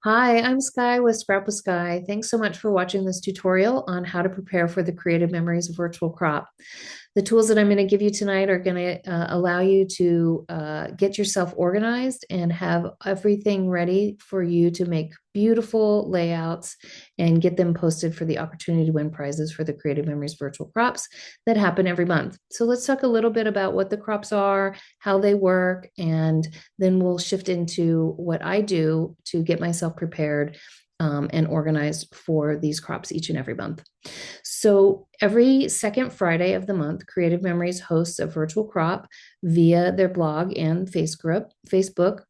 Hi, I'm Skye with Scrapbook Skye. Thanks so much for watching this tutorial on how to prepare for the Creative Memories virtual crop. The tools that I'm going to give you tonight are going to allow you to get yourself organized and have everything ready for you to make beautiful layouts and get them posted for the opportunity to win prizes for the Creative Memories virtual crops that happen every month. So let's talk a little bit about what the crops are, how they work, and then we'll shift into what I do to get myself prepared and organized for these crops each and every month. So every second Friday of the month, Creative Memories hosts a virtual crop via their blog and Facebook.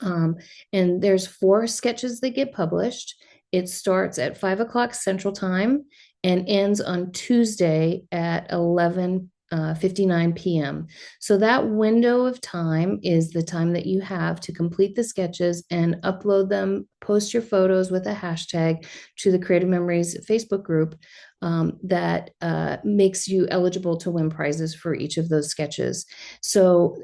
Um, and there's 4 sketches that get published. It starts at 5 o'clock Central Time and ends on Tuesday at 11:59 p.m. So that window of time is the time that you have to complete the sketches and upload them, post your photos with a hashtag to the Creative Memories Facebook group that makes you eligible to win prizes for each of those sketches. So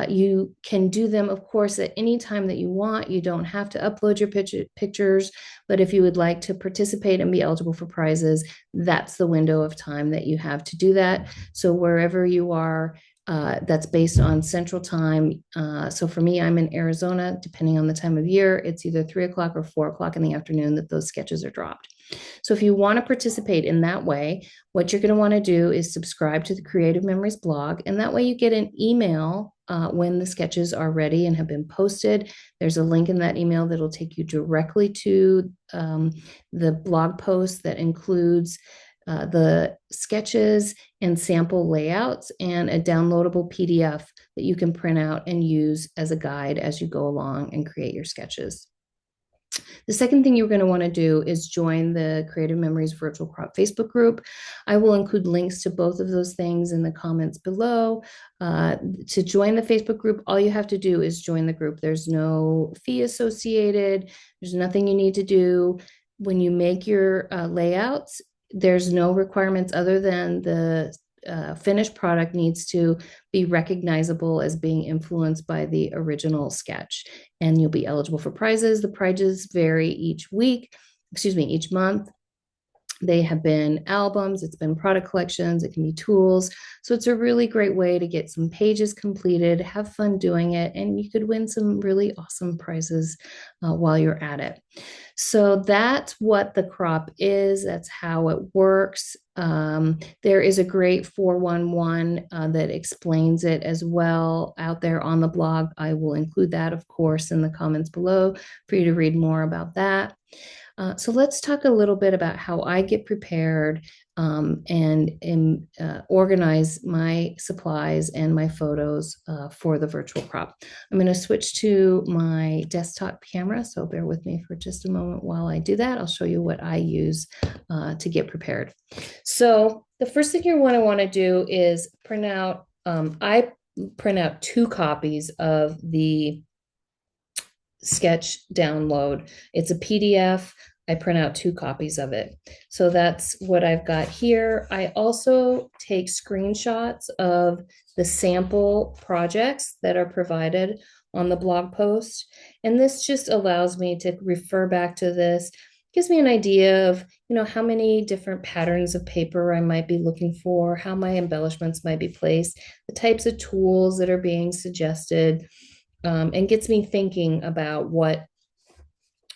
you can do them, of course, at any time that you want. You don't have to upload your pictures, but if you would like to participate and be eligible for prizes, that's the window of time that you have to do that. So wherever you are, that's based on Central Time. So for me, I'm in Arizona. Depending on the time of year, it's either 3 o'clock or 4 o'clock in the afternoon that those sketches are dropped. So if you want to participate in that way, what you're going to want to do is subscribe to the Creative Memories blog, and that way you get an email when the sketches are ready and have been posted. There's a link in that email that'll take you directly to the blog post that includes the sketches and sample layouts and a downloadable PDF that you can print out and use as a guide as you go along and create your sketches. The second thing you're going to want to do is join the Creative Memories Virtual Crop Facebook group. I will include links to both of those things in the comments below. To join the Facebook group, all you have to do is join the group. There's no fee associated. There's nothing you need to do. When you make your layouts, there's no requirements other than the finished product needs to be recognizable as being influenced by the original sketch, and you'll be eligible for prizes. The prizes vary each month. They have been albums, it's been product collections, it can be tools. So it's a really great way to get some pages completed, have fun doing it, and you could win some really awesome prizes while you're at it. So that's what the crop is. That's how it works. There is a great 411 that explains it as well out there on the blog. I will include that, of course, in the comments below for you to read more about that. So let's talk a little bit about how I get prepared and organize my supplies and my photos for the virtual crop. I'm going to switch to my desktop camera, so bear with me for just a moment while I do that. I'll show you what I use to get prepared. So the first thing you want to do is print out. I print out 2 copies of the sketch download. It's a PDF. I print out 2 copies of it. So that's what I've got here. I also take screenshots of the sample projects that are provided on the blog post. And this just allows me to refer back to this, gives me an idea of, how many different patterns of paper I might be looking for, how my embellishments might be placed, the types of tools that are being suggested, and gets me thinking about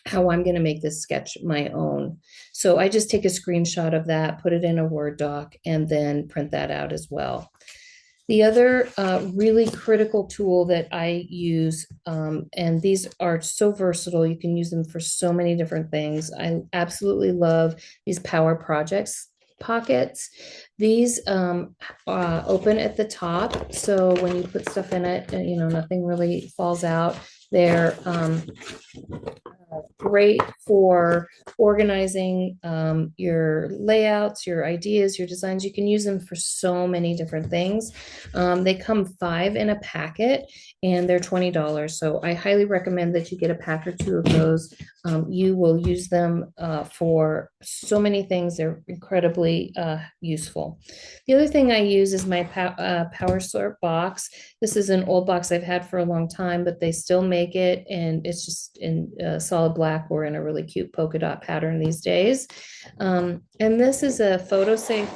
how I'm going to make this sketch my own. So I just take a screenshot of that, put it in a Word doc, and then print that out as well. The other really critical tool that I use, and these are so versatile, you can use them for so many different things. I absolutely love these Power Projects pockets. These open at the top, so when you put stuff in it, nothing really falls out. They're great for organizing your layouts, your ideas, your designs. You can use them for so many different things. They come 5 in a packet and they're $20. So I highly recommend that you get a pack or 2 of those. You will use them for so many things. They're incredibly useful. The other thing I use is my Power Sort box. This is an old box I've had for a long time, but they still make it, and it's just in solid black or in a really cute polka dot pattern these days. And this is a photo safe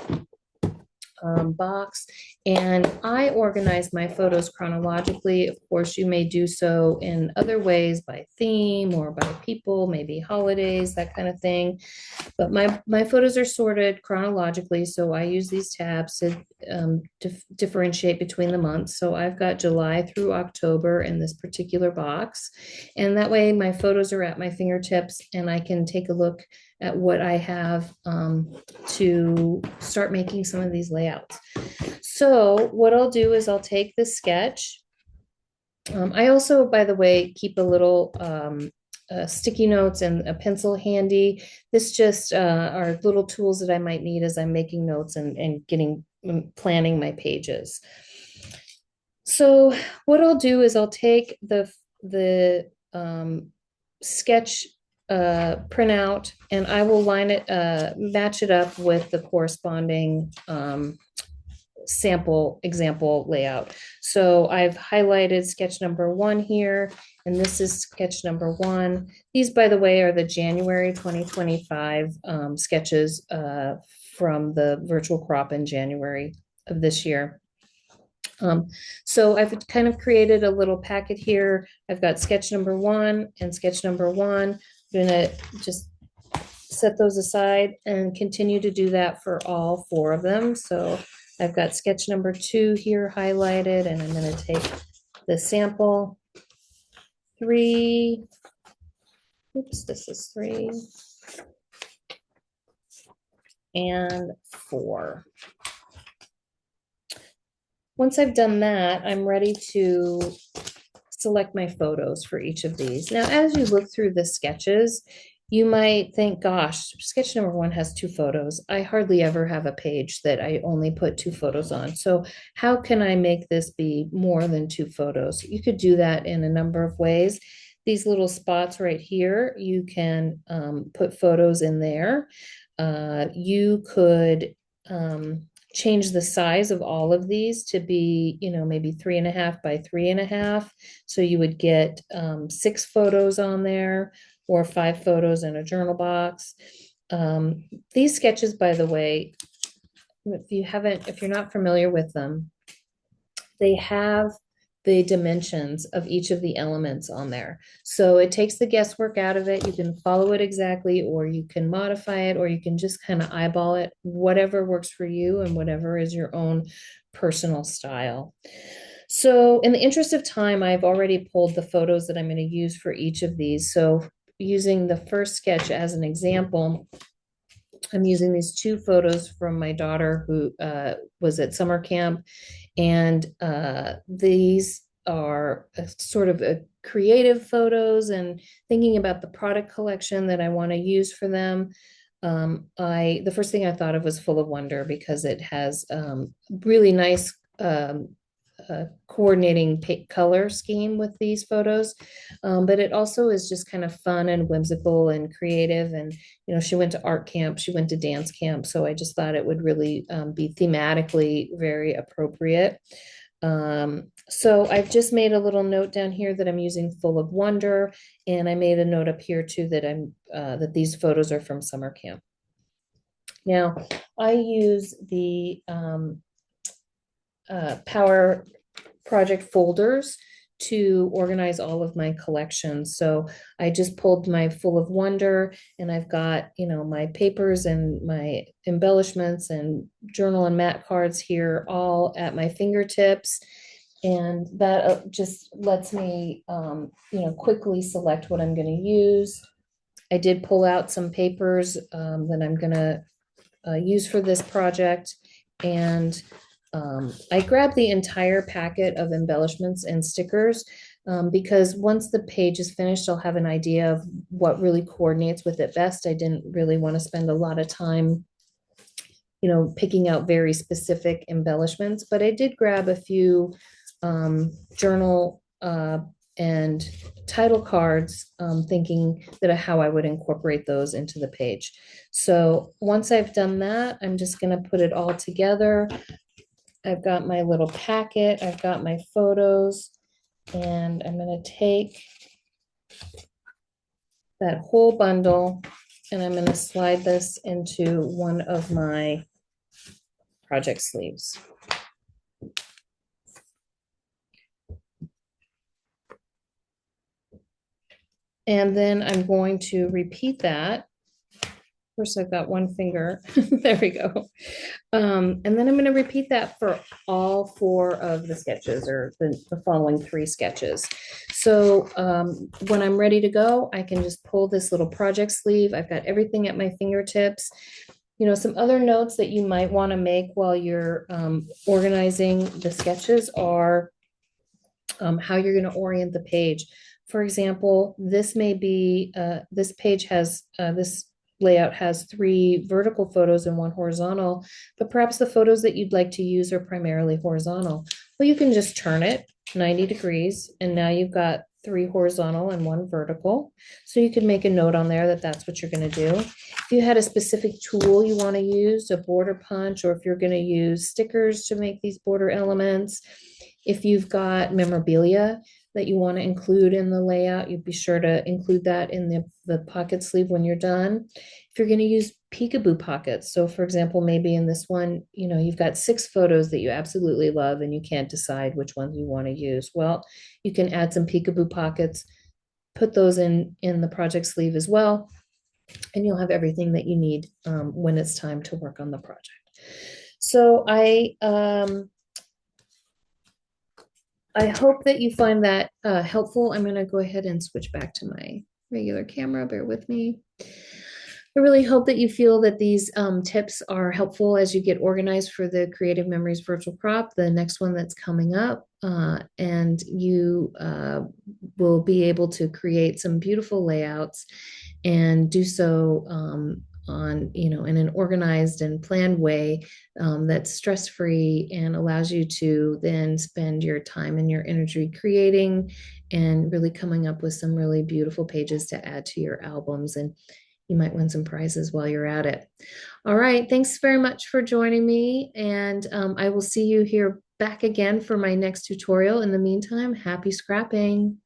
box, and I organize my photos chronologically. Of course, you may do so in other ways, by theme or by people, maybe holidays, that kind of thing. But my photos are sorted chronologically, so I use these tabs to differentiate between the months. So I've got July through October in this particular box, and that way my photos are at my fingertips, and I can take a look at what I have to start making some of these layouts. So what I'll do is I'll take the sketch. I also, by the way, keep a little sticky notes and a pencil handy. This just are little tools that I might need as I'm making notes and planning my pages. So what I'll do is I'll take the sketch printout, and I will match it up with the corresponding sample example layout. So I've highlighted sketch number 1 here, and this is sketch number 1. These, by the way, are the January 2025 sketches from the virtual crop in January of this year. So I've kind of created a little packet here. I've got sketch number 1 and sketch number 1. I'm gonna just set those aside and continue to do that for all 4 of them. So I've got sketch number 2 here highlighted, and I'm going to take the sample 3. Oops, this is 3 and 4. Once I've done that, I'm ready to select my photos for each of these. Now, as you look through the sketches, you might think, gosh, sketch number 1 has 2 photos. I hardly ever have a page that I only put 2 photos on. So how can I make this be more than 2 photos? You could do that in a number of ways. These little spots right here, you can put photos in there. You could change the size of all of these to be, maybe 3.5 by 3.5. So you would get 6 photos on there, or 5 photos in a journal box. These sketches, by the way, if you're not familiar with them, they have the dimensions of each of the elements on there. So it takes the guesswork out of it. You can follow it exactly, or you can modify it, or you can just kind of eyeball it, whatever works for you and whatever is your own personal style. So in the interest of time, I've already pulled the photos that I'm going to use for each of these. So using the first sketch as an example, I'm using these 2 photos from my daughter who was at summer camp. And these are sort of creative photos and thinking about the product collection that I want to use for them. The first thing I thought of was Full of Wonder, because it has really nice coordinating color scheme with these photos, but it also is just kind of fun and whimsical and creative. And she went to art camp, she went to dance camp, so I just thought it would really be thematically very appropriate. So I've just made a little note down here that I'm using Full of Wonder, and I made a note up here too that that these photos are from summer camp. Now I use the Power Project folders to organize all of my collections. So I just pulled my Full of Wonder, and I've got, my papers and my embellishments and journal and mat cards here all at my fingertips. And that just lets me, quickly select what I'm going to use. I did pull out some papers that I'm going to use for this project. And I grabbed the entire packet of embellishments and stickers. because once the page is finished, I'll have an idea of what really coordinates with it best. I didn't really want to spend a lot of time, picking out very specific embellishments, but I did grab a few journal and title cards, thinking that how I would incorporate those into the page. So once I've done that, I'm just going to put it all together. I've got my little packet, I've got my photos, and I'm going to take that whole bundle and I'm going to slide this into one of my project sleeves. And then I'm going to repeat that. First, I've got one finger. There we go. And then I'm going to repeat that for all four of the sketches, or the following three sketches. So when I'm ready to go, I can just pull this little project sleeve. I've got everything at my fingertips. Some other notes that you might want to make while you're organizing the sketches are how you're going to orient the page. For example, this may be, this page has, this layout has 3 vertical photos and 1 horizontal, but perhaps the photos that you'd like to use are primarily horizontal. Well, you can just turn it 90 degrees, and now you've got 3 horizontal and 1 vertical. So you could make a note on there that that's what you're going to do. If you had a specific tool you want to use, a border punch, or if you're going to use stickers to make these border elements, if you've got memorabilia that you want to include in the layout, you'd be sure to include that in the pocket sleeve when you're done. If you're going to use peekaboo pockets, so for example, maybe in this one, you've got 6 photos that you absolutely love and you can't decide which ones you want to use. Well, you can add some peekaboo pockets, put those in the project sleeve as well, and you'll have everything that you need when it's time to work on the project. So I hope that you find that helpful. I'm going to go ahead and switch back to my regular camera. Bear with me. I really hope that you feel that these tips are helpful as you get organized for the Creative Memories Virtual Crop, the next one that's coming up. And you will be able to create some beautiful layouts and do so in an organized and planned way that's stress-free and allows you to then spend your time and your energy creating and really coming up with some really beautiful pages to add to your albums. And you might win some prizes while you're at it. All right, thanks very much for joining me, and I will see you here back again for my next tutorial. In the meantime, happy scrapping.